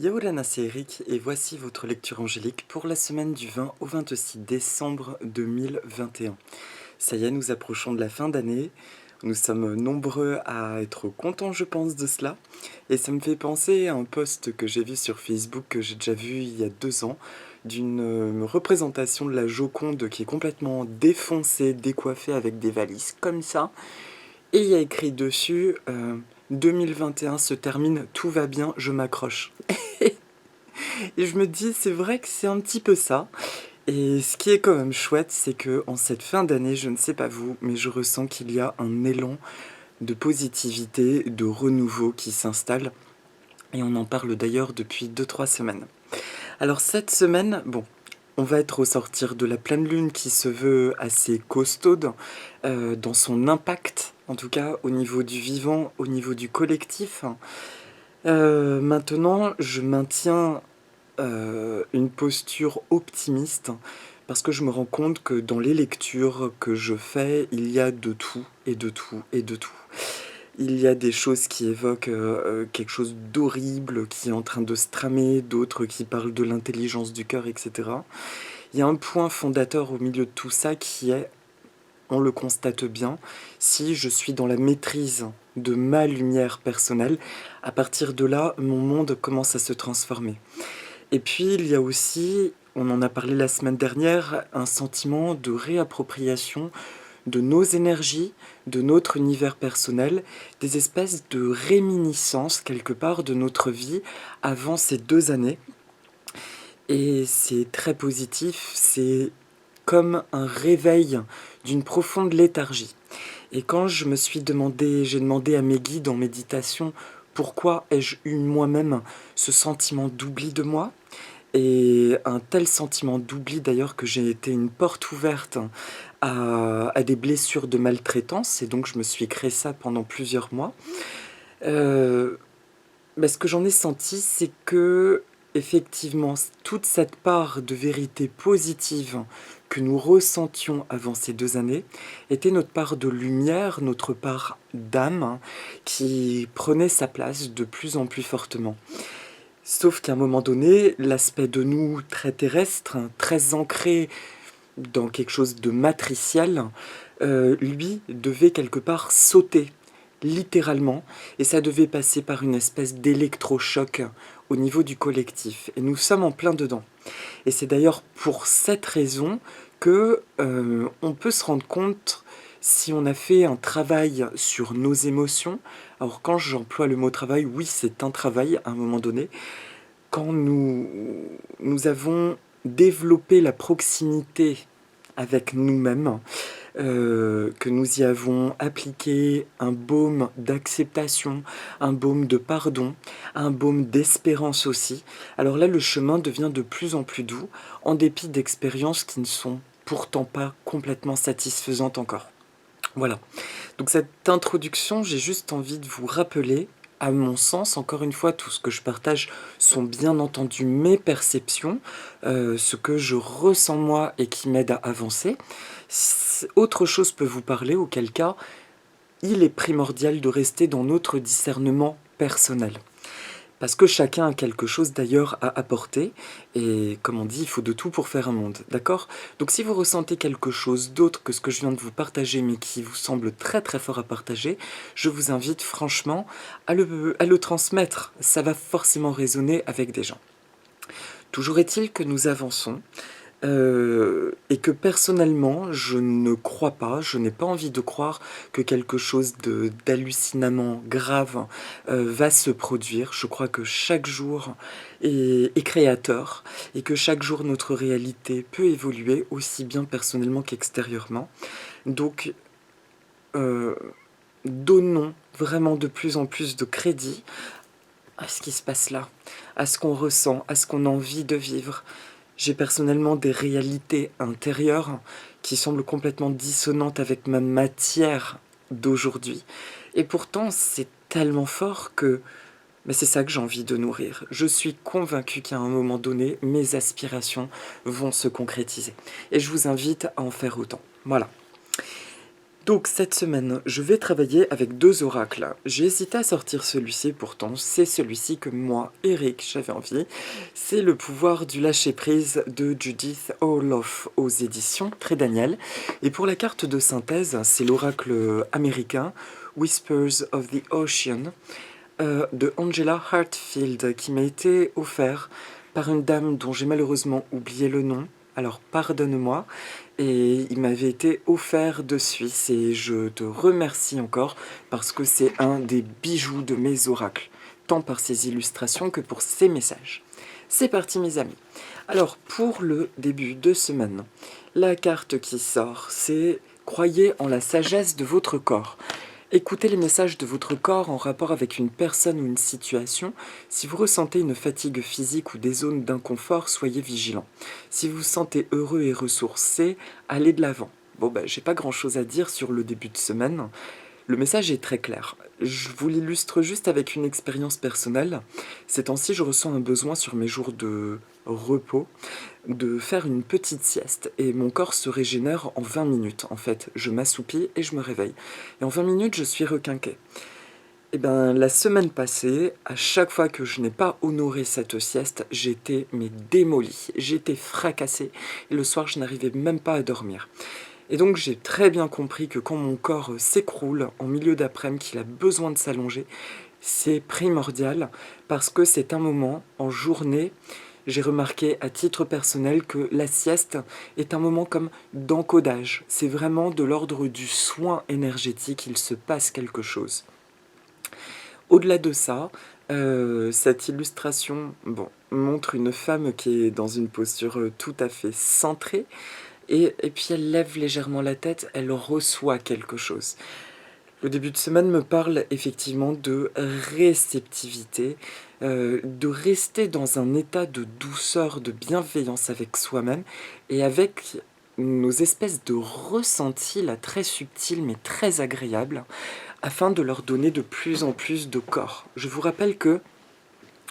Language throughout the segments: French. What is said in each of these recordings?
Yaoulana, c'est Eric et voici votre lecture angélique pour la semaine du 20 au 26 décembre 2021. Ça y est, nous approchons de la fin d'année. Nous sommes nombreux à être contents, je pense, de cela. Et ça me fait penser à un post que j'ai vu sur Facebook, que j'ai déjà vu il y a 2 ans, d'une représentation de la Joconde qui est complètement défoncée, décoiffée avec des valises comme ça. Et il y a écrit dessus 2021 se termine, tout va bien, je m'accroche. Et je me dis, c'est vrai que c'est un petit peu ça. Et ce qui est quand même chouette, c'est que en cette fin d'année, je ne sais pas vous, mais je ressens qu'il y a un élan de positivité, de renouveau qui s'installe. Et on en parle d'ailleurs depuis 2-3 semaines. Alors cette semaine, bon, on va être au sortir de la pleine lune qui se veut assez costaude dans son impact, en tout cas au niveau du vivant, au niveau du collectif. Maintenant, je maintiens une posture optimiste parce que je me rends compte que dans les lectures que je fais, il y a de tout et de tout et de tout. Il y a des choses qui évoquent quelque chose d'horrible qui est en train de se tramer, d'autres qui parlent de l'intelligence du cœur, etc. Il y a un point fondateur au milieu de tout ça qui est, on le constate bien, si je suis dans la maîtrise de ma lumière personnelle, à partir de là, mon monde commence à se transformer. Et puis il y a aussi, on en a parlé la semaine dernière, un sentiment de réappropriation de nos énergies, de notre univers personnel, des espèces de réminiscences quelque part de notre vie avant ces 2 années. Et c'est très positif, c'est comme un réveil d'une profonde léthargie. Et quand j'ai demandé à mes guides en méditation pourquoi ai-je eu moi-même ce sentiment d'oubli de moi, et un tel sentiment d'oubli d'ailleurs que j'ai été une porte ouverte à des blessures de maltraitance, et donc je me suis créé ça pendant plusieurs mois. Euh, Ce que j'en ai senti, c'est que effectivement, toute cette part de vérité positive que nous ressentions avant ces 2 années était notre part de lumière, notre part d'âme, qui prenait sa place de plus en plus fortement. Sauf qu'à un moment donné, l'aspect de nous très terrestre, très ancré dans quelque chose de matriciel, lui devait quelque part sauter, littéralement, et ça devait passer par une espèce d'électrochoc au niveau du collectif. Et nous sommes en plein dedans. Et c'est d'ailleurs pour cette raison que on peut se rendre compte si on a fait un travail sur nos émotions. Alors quand j'emploie le mot travail, oui, c'est un travail à un moment donné, quand nous avons développé la proximité avec nous-mêmes, que nous y avons appliqué un baume d'acceptation, un baume de pardon, un baume d'espérance aussi, alors là le chemin devient de plus en plus doux, en dépit d'expériences qui ne sont pourtant pas complètement satisfaisantes encore. Voilà. Donc cette introduction, j'ai juste envie de vous rappeler, à mon sens, encore une fois, tout ce que je partage sont bien entendu mes perceptions, ce que je ressens moi et qui m'aide à avancer. Autre chose peut vous parler, auquel cas, il est primordial de rester dans notre discernement personnel. Parce que chacun a quelque chose d'ailleurs à apporter, et comme on dit, il faut de tout pour faire un monde, d'accord? Donc si vous ressentez quelque chose d'autre que ce que je viens de vous partager, mais qui vous semble très très fort à partager, je vous invite franchement à le transmettre. Ça va forcément résonner avec des gens. Toujours est-il que nous avançons, et que personnellement, je ne crois pas, je n'ai pas envie de croire que quelque chose d'hallucinamment grave va se produire. Je crois que chaque jour est créateur et que chaque jour notre réalité peut évoluer aussi bien personnellement qu'extérieurement. Donc, euh, donnons vraiment de plus en plus de crédit à ce qui se passe là, à ce qu'on ressent, à ce qu'on a envie de vivre. J'ai personnellement des réalités intérieures qui semblent complètement dissonantes avec ma matière d'aujourd'hui. Et pourtant, c'est tellement fort que c'est ça que j'ai envie de nourrir. Je suis convaincue qu'à un moment donné, mes aspirations vont se concrétiser. Et je vous invite à en faire autant. Voilà. Donc cette semaine, je vais travailler avec 2 oracles. J'ai hésité à sortir celui-ci, pourtant c'est celui-ci que moi, Eric, j'avais envie. C'est le pouvoir du lâcher-prise de Judith Orloff aux éditions Très Daniel. Et pour la carte de synthèse, c'est l'oracle américain Whispers of the Ocean de Angela Hartfield qui m'a été offert par une dame dont j'ai malheureusement oublié le nom. Alors pardonne-moi, et il m'avait été offert de Suisse et je te remercie encore parce que c'est un des bijoux de mes oracles, tant par ses illustrations que pour ses messages. C'est parti mes amis. Alors pour le début de semaine, la carte qui sort c'est « Croyez en la sagesse de votre corps ». Écoutez les messages de votre corps en rapport avec une personne ou une situation. Si vous ressentez une fatigue physique ou des zones d'inconfort, soyez vigilant. Si vous vous sentez heureux et ressourcé, allez de l'avant. Bon, j'ai pas grand chose à dire sur le début de semaine. Le message est très clair. Je vous l'illustre juste avec une expérience personnelle. Ces temps-ci, je ressens un besoin sur mes jours de repos de faire une petite sieste et mon corps se régénère en 20 minutes. En fait, je m'assoupis et je me réveille. Et en 20 minutes, je suis requinqué. Et la semaine passée, à chaque fois que je n'ai pas honoré cette sieste, j'étais démoli, j'étais fracassé et le soir, je n'arrivais même pas à dormir. Et donc j'ai très bien compris que quand mon corps s'écroule en milieu d'après-midi, qu'il a besoin de s'allonger, c'est primordial parce que c'est un moment en journée. J'ai remarqué à titre personnel que la sieste est un moment comme d'encodage. C'est vraiment de l'ordre du soin énergétique, il se passe quelque chose. Au-delà de ça, cette illustration montre une femme qui est dans une posture tout à fait centrée, et puis elle lève légèrement la tête, elle reçoit quelque chose. Le début de semaine me parle effectivement de réceptivité, de rester dans un état de douceur, de bienveillance avec soi-même et avec nos espèces de ressentis là, très subtils mais très agréables, afin de leur donner de plus en plus de corps. Je vous rappelle que,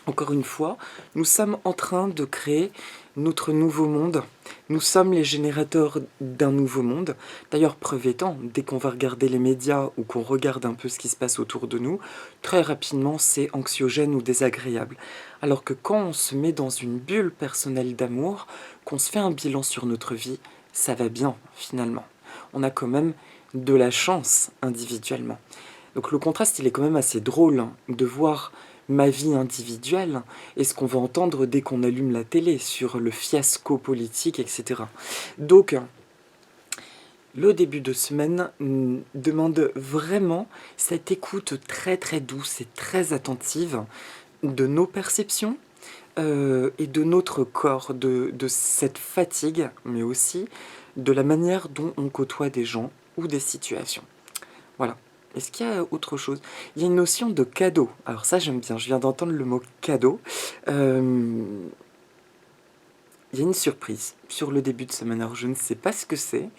encore une fois, nous sommes en train de créer notre nouveau monde. Nous sommes les générateurs d'un nouveau monde. D'ailleurs, preuve étant, dès qu'on va regarder les médias ou qu'on regarde un peu ce qui se passe autour de nous, très rapidement, c'est anxiogène ou désagréable. Alors que quand on se met dans une bulle personnelle d'amour, qu'on se fait un bilan sur notre vie, ça va bien, finalement. On a quand même de la chance individuellement. Donc le contraste, il est quand même assez drôle de voir ma vie individuelle et ce qu'on va entendre dès qu'on allume la télé sur le fiasco politique, etc. Donc, le début de semaine demande vraiment cette écoute très très douce et très attentive de nos perceptions et de notre corps, de cette fatigue, mais aussi de la manière dont on côtoie des gens ou des situations. Voilà. Est-ce qu'il y a autre chose? Il y a une notion de cadeau. Alors ça, j'aime bien. Je viens d'entendre le mot cadeau. Il y a une surprise sur le début de semaine. Alors je ne sais pas ce que c'est,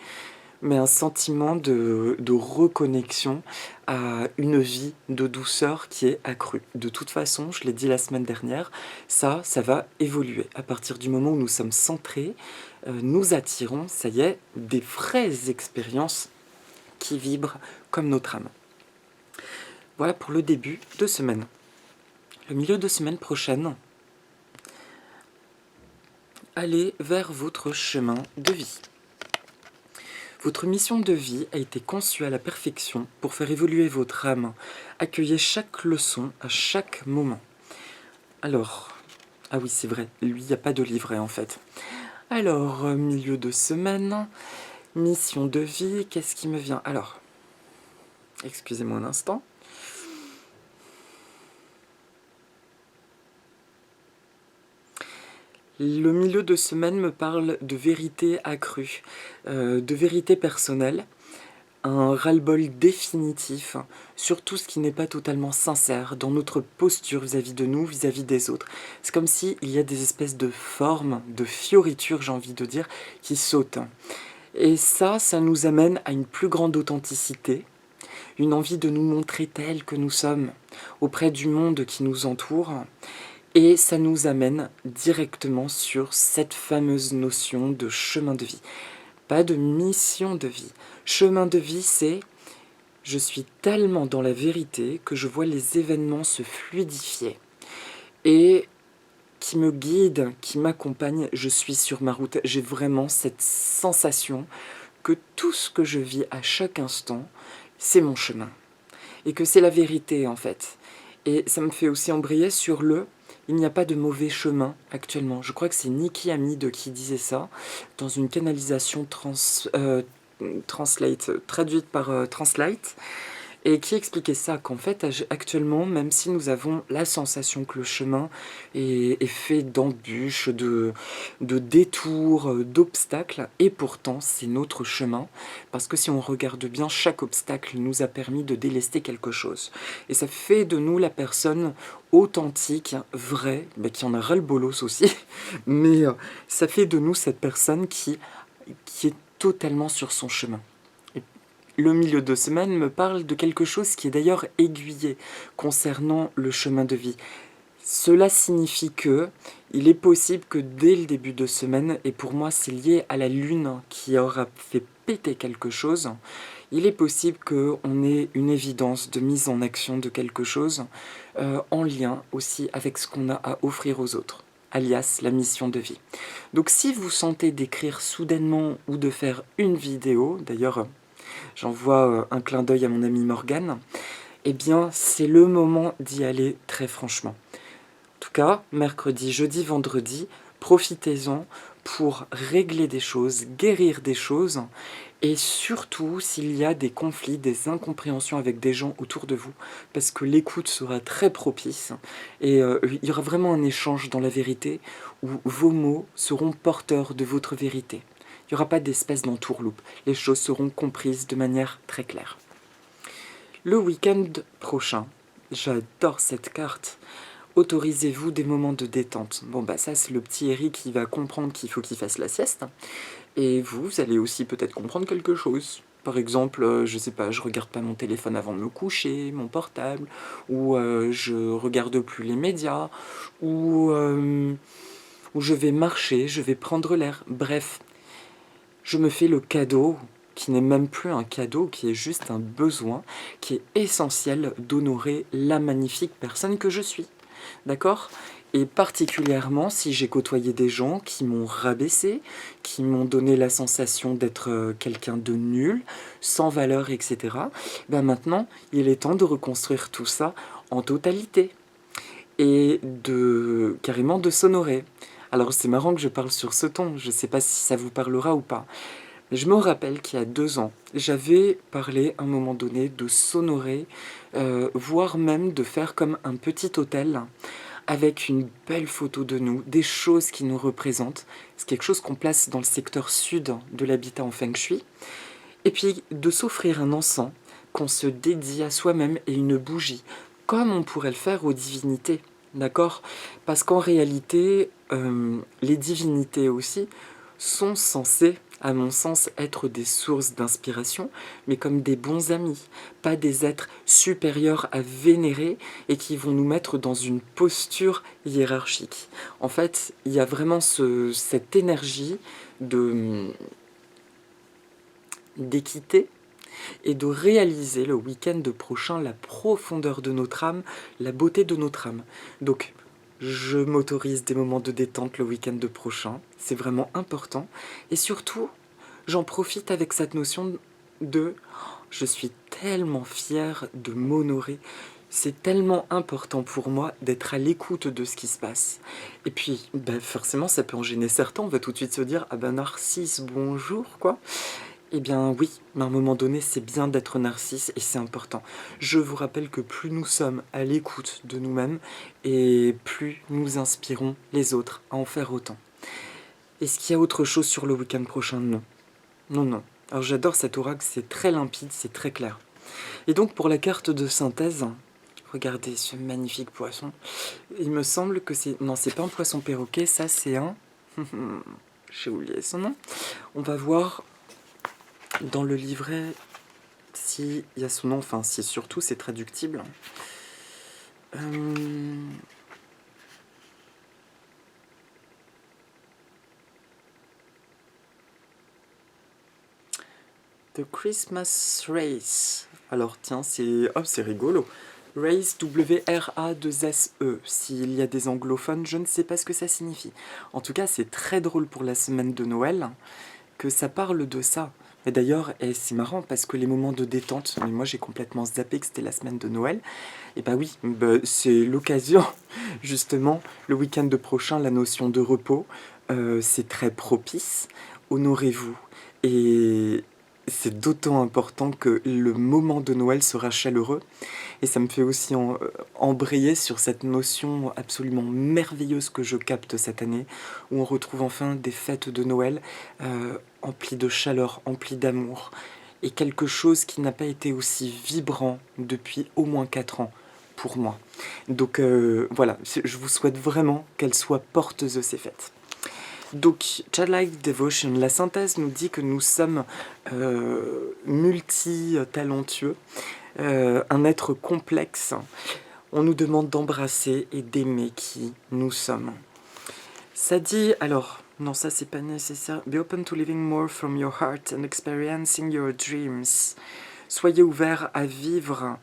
mais un sentiment de reconnexion à une vie de douceur qui est accrue. De toute façon, je l'ai dit la semaine dernière, ça va évoluer. À partir du moment où nous sommes centrés, nous attirons, ça y est, des vraies expériences qui vibrent comme notre âme. Voilà pour le début de semaine. Le milieu de semaine prochaine, allez vers votre chemin de vie. Votre mission de vie a été conçue à la perfection pour faire évoluer votre âme. Accueillez chaque leçon à chaque moment. Alors, ah oui c'est vrai, lui il n'y a pas de livret en fait. Alors, milieu de semaine, mission de vie, qu'est-ce qui me vient? Alors, excusez-moi un instant. Le milieu de semaine me parle de vérité accrue, de vérité personnelle, un ras-le-bol définitif sur tout ce qui n'est pas totalement sincère dans notre posture vis-à-vis de nous, vis-à-vis des autres. C'est comme s'il y a des espèces de formes, de fioritures, j'ai envie de dire, qui sautent. Et ça nous amène à une plus grande authenticité, une envie de nous montrer tels que nous sommes auprès du monde qui nous entoure. Et ça nous amène directement sur cette fameuse notion de chemin de vie. pas de mission de vie. Chemin de vie, c'est je suis tellement dans la vérité que je vois les événements se fluidifier et qui me guide, qui m'accompagne. Je suis sur ma route. J'ai vraiment cette sensation que tout ce que je vis à chaque instant, c'est mon chemin. Et que c'est la vérité, en fait. Et ça me fait aussi embrayer sur le il n'y a pas de mauvais chemin actuellement. Je crois que c'est Nikki Hamid qui disait ça dans une canalisation translate, traduite par Translate, et qui expliquait ça, qu'en fait, actuellement, même si nous avons la sensation que le chemin est fait d'embûches, de détours, d'obstacles, et pourtant, c'est notre chemin, parce que si on regarde bien, chaque obstacle nous a permis de délester quelque chose. Et ça fait de nous la personne authentique, vraie, qui en a ras-le-bolos aussi, mais ça fait de nous cette personne qui est totalement sur son chemin. Le milieu de semaine me parle de quelque chose qui est d'ailleurs aiguillé concernant le chemin de vie. Cela signifie que il est possible que dès le début de semaine, et pour moi c'est lié à la lune qui aura fait péter quelque chose, il est possible qu'on ait une évidence de mise en action de quelque chose en lien aussi avec ce qu'on a à offrir aux autres, alias la mission de vie. Donc si vous sentez d'écrire soudainement ou de faire une vidéo, d'ailleurs j'envoie un clin d'œil à mon ami Morgane, eh bien c'est le moment d'y aller très franchement. En tout cas, mercredi, jeudi, vendredi, profitez-en pour régler des choses, guérir des choses, et surtout s'il y a des conflits, des incompréhensions avec des gens autour de vous, parce que l'écoute sera très propice, et il y aura vraiment un échange dans la vérité, où vos mots seront porteurs de votre vérité. Il n'y aura pas d'espèce d'entourloupe, les choses seront comprises de manière très claire. Le week-end prochain, j'adore cette carte. Autorisez-vous des moments de détente. Bon bah ça c'est le petit Eric qui va comprendre qu'il faut qu'il fasse la sieste. Et vous allez aussi peut-être comprendre quelque chose. Par exemple, je sais pas, je regarde pas mon téléphone avant de me coucher, mon portable, ou je regarde plus les médias, ou je vais marcher, je vais prendre l'air. Bref, je me fais le cadeau, qui n'est même plus un cadeau, qui est juste un besoin, qui est essentiel d'honorer la magnifique personne que je suis. D'accord ? Et particulièrement si j'ai côtoyé des gens qui m'ont rabaissé, qui m'ont donné la sensation d'être quelqu'un de nul, sans valeur, etc. Ben maintenant, il est temps de reconstruire tout ça en totalité et carrément de s'honorer. Alors c'est marrant que je parle sur ce ton, je ne sais pas si ça vous parlera ou pas. Mais je me rappelle qu'il y a 2 ans, j'avais parlé à un moment donné de s'honorer, voire même de faire comme un petit hôtel avec une belle photo de nous, des choses qui nous représentent. C'est quelque chose qu'on place dans le secteur sud de l'habitat en Feng Shui. Et puis de s'offrir un encens qu'on se dédie à soi-même et une bougie, comme on pourrait le faire aux divinités. D'accord ? Parce qu'en réalité, les divinités aussi sont censées, à mon sens, être des sources d'inspiration, mais comme des bons amis, pas des êtres supérieurs à vénérer et qui vont nous mettre dans une posture hiérarchique. En fait, il y a vraiment cette énergie d'équité et de réaliser le week-end prochain la profondeur de notre âme, la beauté de notre âme. Donc, je m'autorise des moments de détente le week-end prochain, c'est vraiment important. Et surtout, j'en profite avec cette notion de je suis tellement fière de m'honorer. C'est tellement important pour moi d'être à l'écoute de ce qui se passe. Et puis, forcément, ça peut en gêner certains. On va tout de suite se dire, ah ben Narcisse, bonjour, quoi. Eh bien oui, mais à un moment donné, c'est bien d'être narcisse et c'est important. Je vous rappelle que plus nous sommes à l'écoute de nous-mêmes et plus nous inspirons les autres à en faire autant. Est-ce qu'il y a autre chose sur le week-end prochain ? Non. Non, non. Alors j'adore cet oracle, c'est très limpide, c'est très clair. Et donc pour la carte de synthèse, regardez ce magnifique poisson. Il me semble que c'est... Non, c'est pas un poisson perroquet, ça c'est un... J'ai oublié son nom. On va voir dans le livret s'il y a son nom, enfin si surtout c'est traductible. The Christmas Race. Alors tiens, c'est rigolo. Race, W-R-A-2-S-E. S'il y a des anglophones, je ne sais pas ce que ça signifie. En tout cas, c'est très drôle pour la semaine de Noël que ça parle de ça. Et d'ailleurs, c'est marrant parce que les moments de détente, mais moi j'ai complètement zappé que c'était la semaine de Noël. Et bah oui, c'est l'occasion, justement, le week-end prochain, la notion de repos, c'est très propice. Honorez-vous. Et c'est d'autant important que le moment de Noël sera chaleureux. Et ça me fait aussi embrayer sur cette notion absolument merveilleuse que je capte cette année, où on retrouve enfin des fêtes de Noël emplies de chaleur, emplies d'amour, et quelque chose qui n'a pas été aussi vibrant depuis au moins 4 ans pour moi. Donc voilà, je vous souhaite vraiment qu'elles soient porteuses ces fêtes. Donc, Childlike Devotion, la synthèse nous dit que nous sommes multi-talentueux, un être complexe. On nous demande d'embrasser et d'aimer qui nous sommes. Ça dit, alors, non, ça c'est pas nécessaire. Be open to living more from your heart and experiencing your dreams. Soyez ouverts à vivre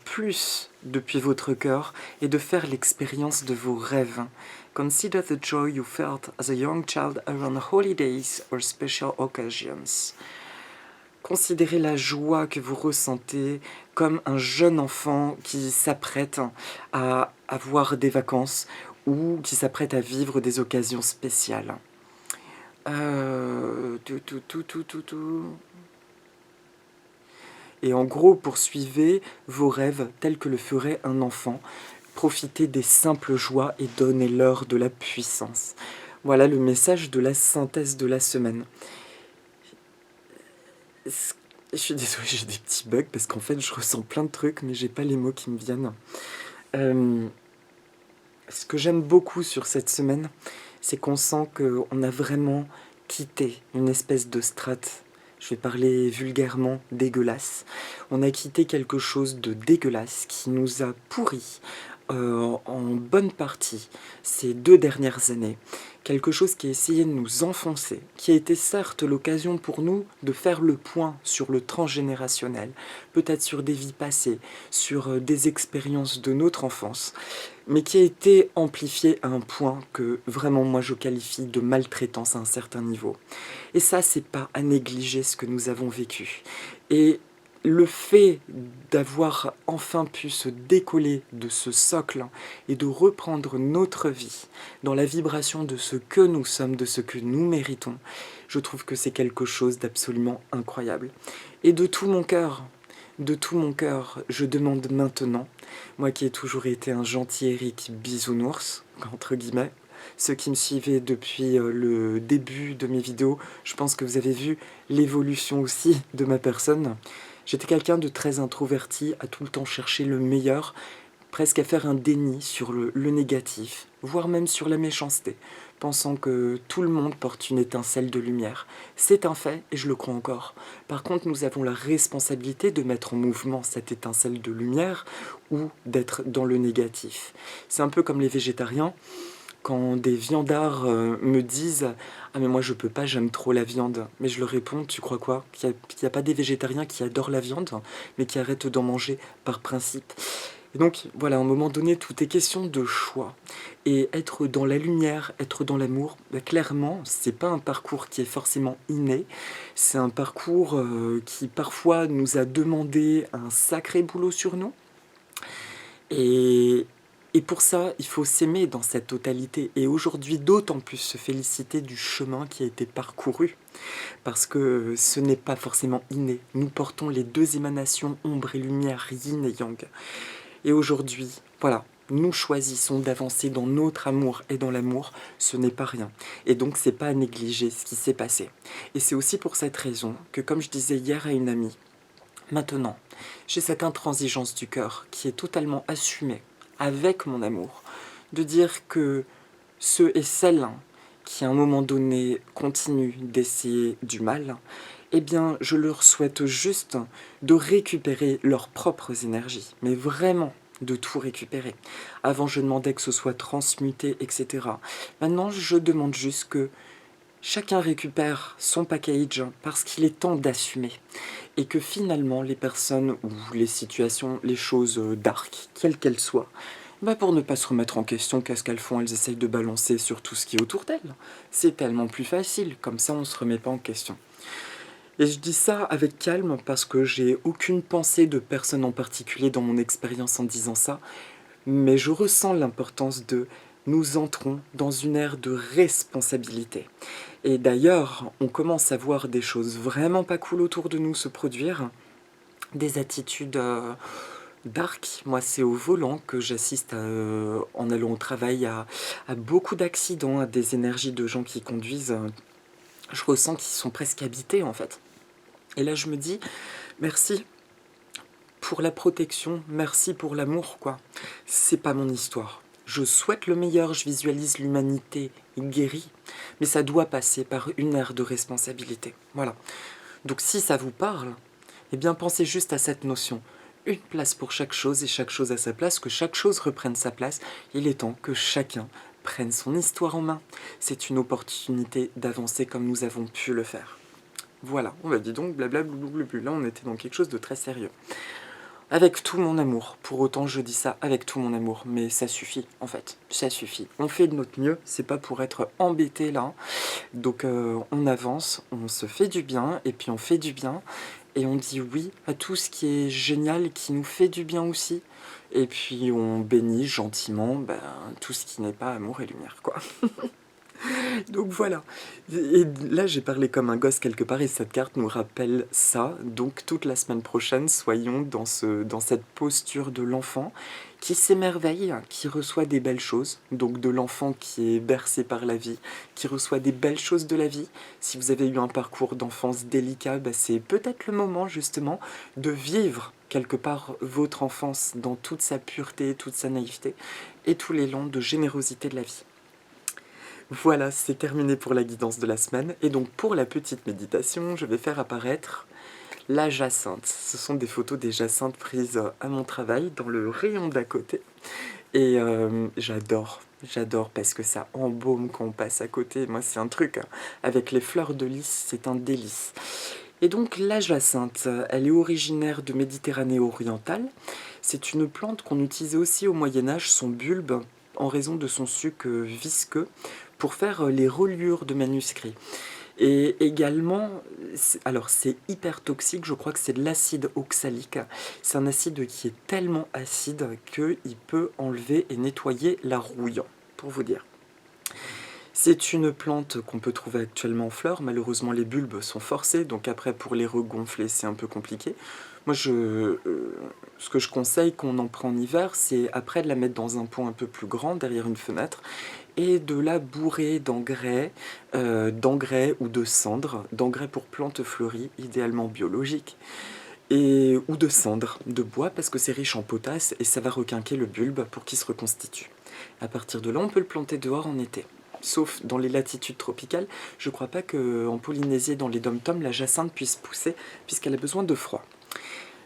plus depuis votre cœur et de faire l'expérience de vos rêves. Consider the joy you felt as a young child around holidays or special occasions. Considérez la joie que vous ressentez comme un jeune enfant qui s'apprête à avoir des vacances ou qui s'apprête à vivre des occasions spéciales. Et en gros, poursuivez vos rêves tels que le ferait un enfant. Profitez des simples joies et donnez-leur de la puissance. Voilà le message de la synthèse de la semaine. Je suis désolée, j'ai des petits bugs parce qu'en fait je ressens plein de trucs mais j'ai pas les mots qui me viennent. Ce que j'aime beaucoup sur cette semaine, c'est qu'on sent qu'on a vraiment quitté une espèce de strate. Je vais parler vulgairement dégueulasse. On a quitté quelque chose de dégueulasse qui nous a pourri en bonne partie ces 2 dernières années. Quelque chose qui a essayé de nous enfoncer, qui a été certes l'occasion pour nous de faire le point sur le transgénérationnel, peut-être sur des vies passées, sur des expériences de notre enfance, mais qui a été amplifié à un point que vraiment moi je qualifie de maltraitance à un certain niveau. Et ça, c'est pas à négliger ce que nous avons vécu. Et le fait d'avoir enfin pu se décoller de ce socle et de reprendre notre vie dans la vibration de ce que nous sommes, de ce que nous méritons, je trouve que c'est quelque chose d'absolument incroyable. Et de tout mon cœur, je demande maintenant, moi qui ai toujours été un gentil Eric bisounours, entre guillemets, ceux qui me suivaient depuis le début de mes vidéos, je pense que vous avez vu l'évolution aussi de ma personne. J'étais quelqu'un de très introverti, à tout le temps chercher le meilleur, presque à faire un déni sur le négatif, voire même sur la méchanceté, pensant que tout le monde porte une étincelle de lumière. C'est un fait, et je le crois encore. Par contre, nous avons la responsabilité de mettre en mouvement cette étincelle de lumière ou d'être dans le négatif. C'est un peu comme les végétariens. Quand des viandards me disent « Ah mais moi je peux pas, j'aime trop la viande », mais je leur réponds « Tu crois quoi? Qu'il n'y a pas des végétariens qui adorent la viande, mais qui arrêtent d'en manger par principe ?» Et donc voilà, à un moment donné, tout est question de choix. Et être dans la lumière, être dans l'amour, clairement, c'est pas un parcours qui est forcément inné. C'est un parcours qui parfois nous a demandé un sacré boulot sur nous. Et pour ça, il faut s'aimer dans cette totalité. Et aujourd'hui, d'autant plus se féliciter du chemin qui a été parcouru. Parce que ce n'est pas forcément inné. Nous portons les 2 émanations, ombre et lumière, yin et yang. Et aujourd'hui, voilà, nous choisissons d'avancer dans notre amour et dans l'amour, ce n'est pas rien. Et donc, c'est pas à négliger ce qui s'est passé. Et c'est aussi pour cette raison que, comme je disais hier à une amie, maintenant, j'ai cette intransigeance du cœur qui est totalement assumée avec mon amour, de dire que ceux et celles qui à un moment donné continuent d'essayer du mal, eh bien je leur souhaite juste de récupérer leurs propres énergies, mais vraiment de tout récupérer. Avant je demandais que ce soit transmuté, etc. Maintenant je demande juste que chacun récupère son package parce qu'il est temps d'assumer. Et que finalement, les personnes ou les situations, les choses dark, quelles qu'elles soient, bah pour ne pas se remettre en question, qu'est-ce qu'elles font? Elles essayent de balancer sur tout ce qui est autour d'elles. C'est tellement plus facile, comme ça on ne se remet pas en question. Et je dis ça avec calme parce que j'ai aucune pensée de personne en particulier dans mon expérience en disant ça, mais je ressens l'importance de nous entrons dans une ère de responsabilité. Et d'ailleurs, on commence à voir des choses vraiment pas cool autour de nous se produire, des attitudes dark. Moi, c'est au volant que j'assiste en allant au travail à beaucoup d'accidents, à des énergies de gens qui conduisent. Je ressens qu'ils sont presque habités en fait. Et là, je me dis, merci pour la protection, merci pour l'amour, quoi. C'est pas mon histoire. Je souhaite le meilleur, je visualise l'humanité guérie, mais ça doit passer par une ère de responsabilité. Voilà. Donc si ça vous parle, eh bien pensez juste à cette notion. Une place pour chaque chose et chaque chose à sa place, que chaque chose reprenne sa place. Il est temps que chacun prenne son histoire en main. C'est une opportunité d'avancer comme nous avons pu le faire. Voilà, on va dire donc blablabla, là on était dans quelque chose de très sérieux. Avec tout mon amour, pour autant je dis ça avec tout mon amour, mais ça suffit en fait, ça suffit. On fait de notre mieux, c'est pas pour être embêté là, donc on avance, on se fait du bien, et puis on fait du bien, et on dit oui à tout ce qui est génial, qui nous fait du bien aussi, et puis on bénit gentiment tout ce qui n'est pas amour et lumière, quoi. Donc voilà, et là j'ai parlé comme un gosse quelque part et cette carte nous rappelle ça. Donc toute la semaine prochaine, soyons dans cette posture de l'enfant qui s'émerveille, qui reçoit des belles choses. Donc de l'enfant qui est bercé par la vie, qui reçoit des belles choses de la vie. Si vous avez eu un parcours d'enfance délicat, c'est peut-être le moment justement de vivre quelque part votre enfance dans toute sa pureté, toute sa naïveté et tout l'élan de générosité de la vie. Voilà, c'est terminé pour la guidance de la semaine. Et donc pour la petite méditation, je vais faire apparaître la jacinthe. Ce sont des photos des jacinthes prises à mon travail, dans le rayon d'à côté. Et j'adore parce que ça embaume quand on passe à côté. Moi, c'est un truc, avec les fleurs de lys, c'est un délice. Et donc la jacinthe, elle est originaire de Méditerranée orientale. C'est une plante qu'on utilisait aussi au Moyen-Âge, son bulbe, en raison de son suc visqueux, pour faire les reliures de manuscrits. Et également, alors c'est hyper toxique, je crois que c'est de l'acide oxalique. C'est un acide qui est tellement acide qu'il peut enlever et nettoyer la rouille, pour vous dire. C'est une plante qu'on peut trouver actuellement en fleurs. Malheureusement, les bulbes sont forcés, donc après, pour les regonfler, c'est un peu compliqué. Moi, ce que je conseille qu'on en prend en hiver, c'est après de la mettre dans un pot un peu plus grand, derrière une fenêtre, et de la bourrer d'engrais ou de cendres, d'engrais pour plantes fleuries, idéalement biologiques, ou de cendres, de bois, parce que c'est riche en potasse, et ça va requinquer le bulbe pour qu'il se reconstitue. À partir de là, on peut le planter dehors en été. Sauf dans les latitudes tropicales, je ne crois pas qu'en Polynésie et dans les dom-toms, la jacinthe puisse pousser, puisqu'elle a besoin de froid.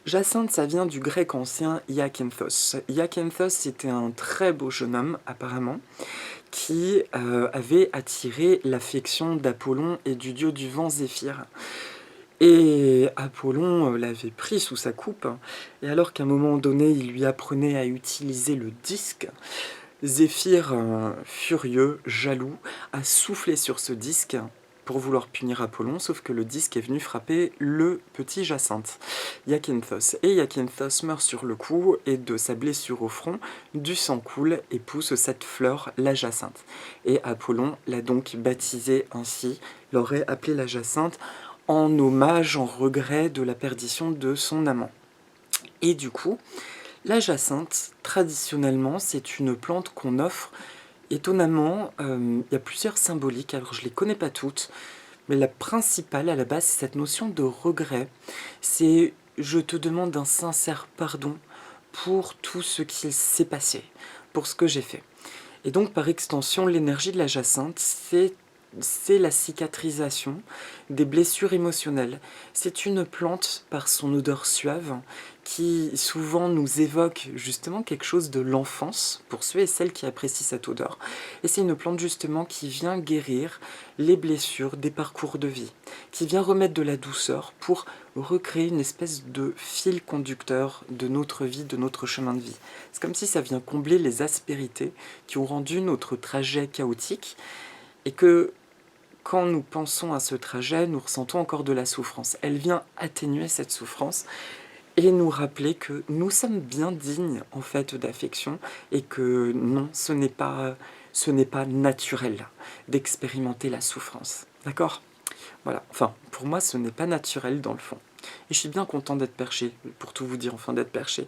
Jacinthe, ça vient du grec ancien Iakenthos. Iakenthos, c'était un très beau jeune homme, apparemment, qui avait attiré l'affection d'Apollon et du dieu du vent Zéphyr. Et Apollon l'avait pris sous sa coupe, et alors qu'à un moment donné, il lui apprenait à utiliser le disque, Zéphyr, furieux, jaloux, a soufflé sur ce disque pour vouloir punir Apollon, sauf que le disque est venu frapper le petit Jacinthe, Iakenthos. Et Iakenthos meurt sur le coup, et de sa blessure au front, du sang coule et pousse cette fleur, la jacinthe. Et Apollon l'a donc baptisée ainsi, l'aurait appelée la jacinthe, en hommage, en regret de la perdition de son amant. Et du coup, la jacinthe, traditionnellement, c'est une plante qu'on offre. Étonnamment, il y a plusieurs symboliques, alors je ne les connais pas toutes, mais la principale à la base, c'est cette notion de regret. C'est « je te demande un sincère pardon pour tout ce qui s'est passé, pour ce que j'ai fait ». Et donc par extension, l'énergie de la jacinthe, c'est c'est la cicatrisation des blessures émotionnelles. C'est une plante, par son odeur suave, qui souvent nous évoque justement quelque chose de l'enfance, pour ceux et celles qui apprécient cette odeur. Et c'est une plante justement qui vient guérir les blessures des parcours de vie, qui vient remettre de la douceur pour recréer une espèce de fil conducteur de notre vie, de notre chemin de vie. C'est comme si ça vient combler les aspérités qui ont rendu notre trajet chaotique, et que quand nous pensons à ce trajet, nous ressentons encore de la souffrance. Elle vient atténuer cette souffrance et nous rappeler que nous sommes bien dignes en fait d'affection, et que non, ce n'est pas naturel d'expérimenter la souffrance. D'accord ? Voilà, enfin, pour moi, ce n'est pas naturel dans le fond. Et je suis bien content d'être perché, pour tout vous dire, enfin d'être perché.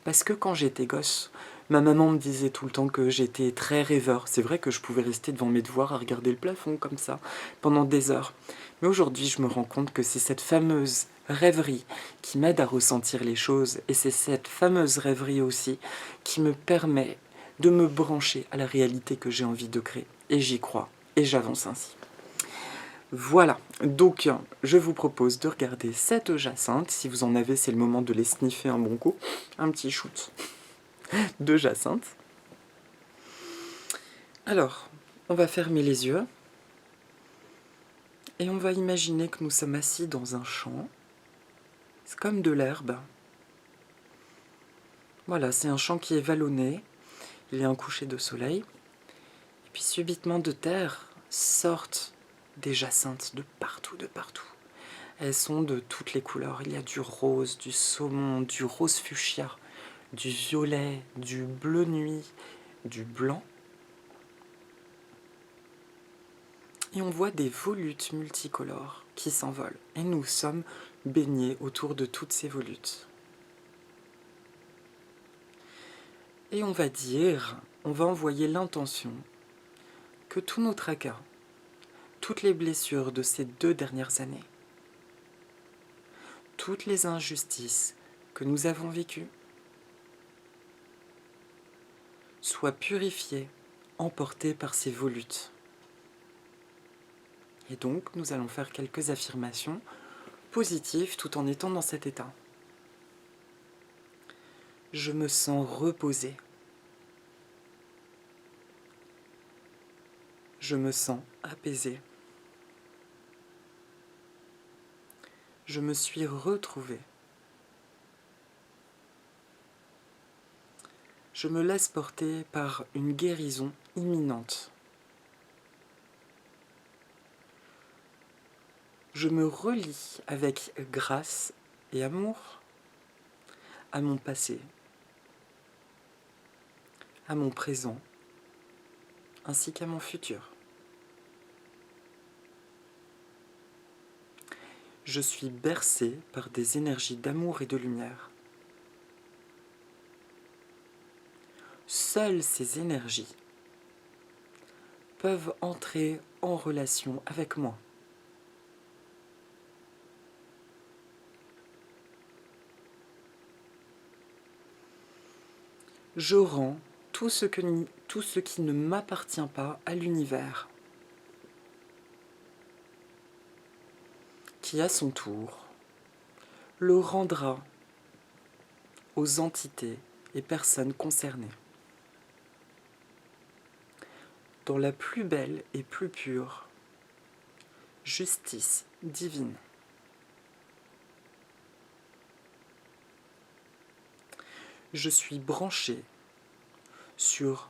Parce que quand j'étais gosse, ma maman me disait tout le temps que j'étais très rêveur. C'est vrai que je pouvais rester devant mes devoirs à regarder le plafond comme ça, pendant des heures. Mais aujourd'hui, je me rends compte que c'est cette fameuse rêverie qui m'aide à ressentir les choses. Et c'est cette fameuse rêverie aussi qui me permet de me brancher à la réalité que j'ai envie de créer. Et j'y crois. Et j'avance ainsi. Voilà, donc je vous propose de regarder cette jacinthe. Si vous en avez, c'est le moment de les sniffer un bon coup. Un petit shoot de jacinthe. Alors, on va fermer les yeux. Et on va imaginer que nous sommes assis dans un champ. C'est comme de l'herbe. Voilà, c'est un champ qui est vallonné. Il y a un coucher de soleil. Et puis subitement de terre sortent des jacinthes de partout, de partout. Elles sont de toutes les couleurs. Il y a du rose, du saumon, du rose fuchsia, du violet, du bleu nuit, du blanc. Et on voit des volutes multicolores qui s'envolent. Et nous sommes baignés autour de toutes ces volutes. Et on va envoyer l'intention que tous nos tracas, toutes les blessures de ces 2 dernières années, toutes les injustices que nous avons vécues, soient purifiées, emportées par ces volutes. Et donc, nous allons faire quelques affirmations positives tout en étant dans cet état. Je me sens reposé. Je me sens apaisé. Je me suis retrouvé. Je me laisse porter par une guérison imminente. Je me relie avec grâce et amour à mon passé, à mon présent, ainsi qu'à mon futur. Je suis bercé par des énergies d'amour et de lumière. Seules ces énergies peuvent entrer en relation avec moi. Je rends tout ce qui ne m'appartient pas à l'univers, qui à son tour le rendra aux entités et personnes concernées, dans la plus belle et plus pure justice divine. Je suis branché sur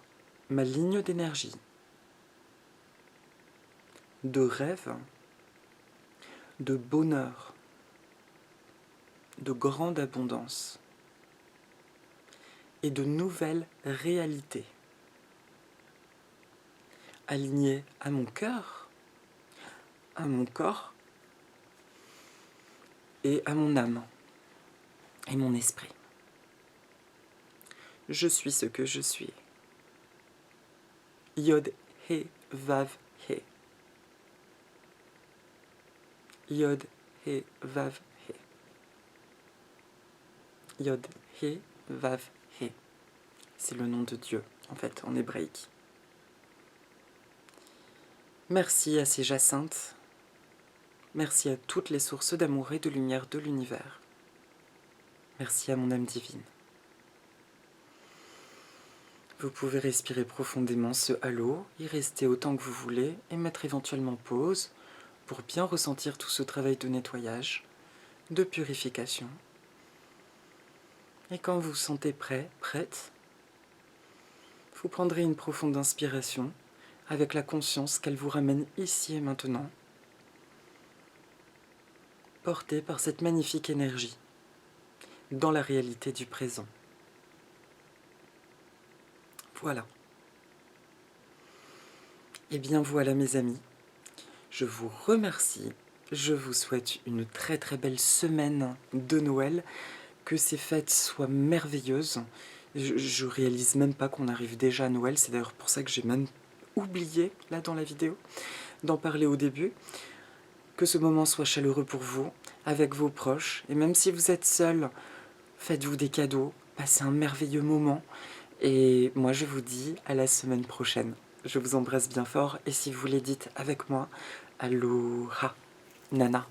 ma ligne d'énergie, de rêve, de bonheur, de grande abondance et de nouvelles réalités, alignées à mon cœur, à mon corps et à mon âme et mon esprit. Je suis ce que je suis. Yod, He, Vav, He. Yod, He, Vav, He. Yod, He, Vav, He. C'est le nom de Dieu, en fait, en hébraïque. Merci à ces jacinthes. Merci à toutes les sources d'amour et de lumière de l'univers. Merci à mon âme divine. Vous pouvez respirer profondément ce halo, y rester autant que vous voulez et mettre éventuellement pause pour bien ressentir tout ce travail de nettoyage, de purification. Et quand vous vous sentez prêt, prête, vous prendrez une profonde inspiration avec la conscience qu'elle vous ramène ici et maintenant, portée par cette magnifique énergie, dans la réalité du présent. Voilà. Et bien voilà mes amis, je vous remercie, je vous souhaite une très très belle semaine de Noël, que ces fêtes soient merveilleuses. Je réalise même pas qu'on arrive déjà à Noël, c'est d'ailleurs pour ça que j'ai même oublié, là dans la vidéo, d'en parler au début. Que ce moment soit chaleureux pour vous, avec vos proches, et même si vous êtes seul, faites-vous des cadeaux, passez un merveilleux moment, et moi je vous dis à la semaine prochaine. Je vous embrasse bien fort, et si vous les dites avec moi, Aloha, Nana.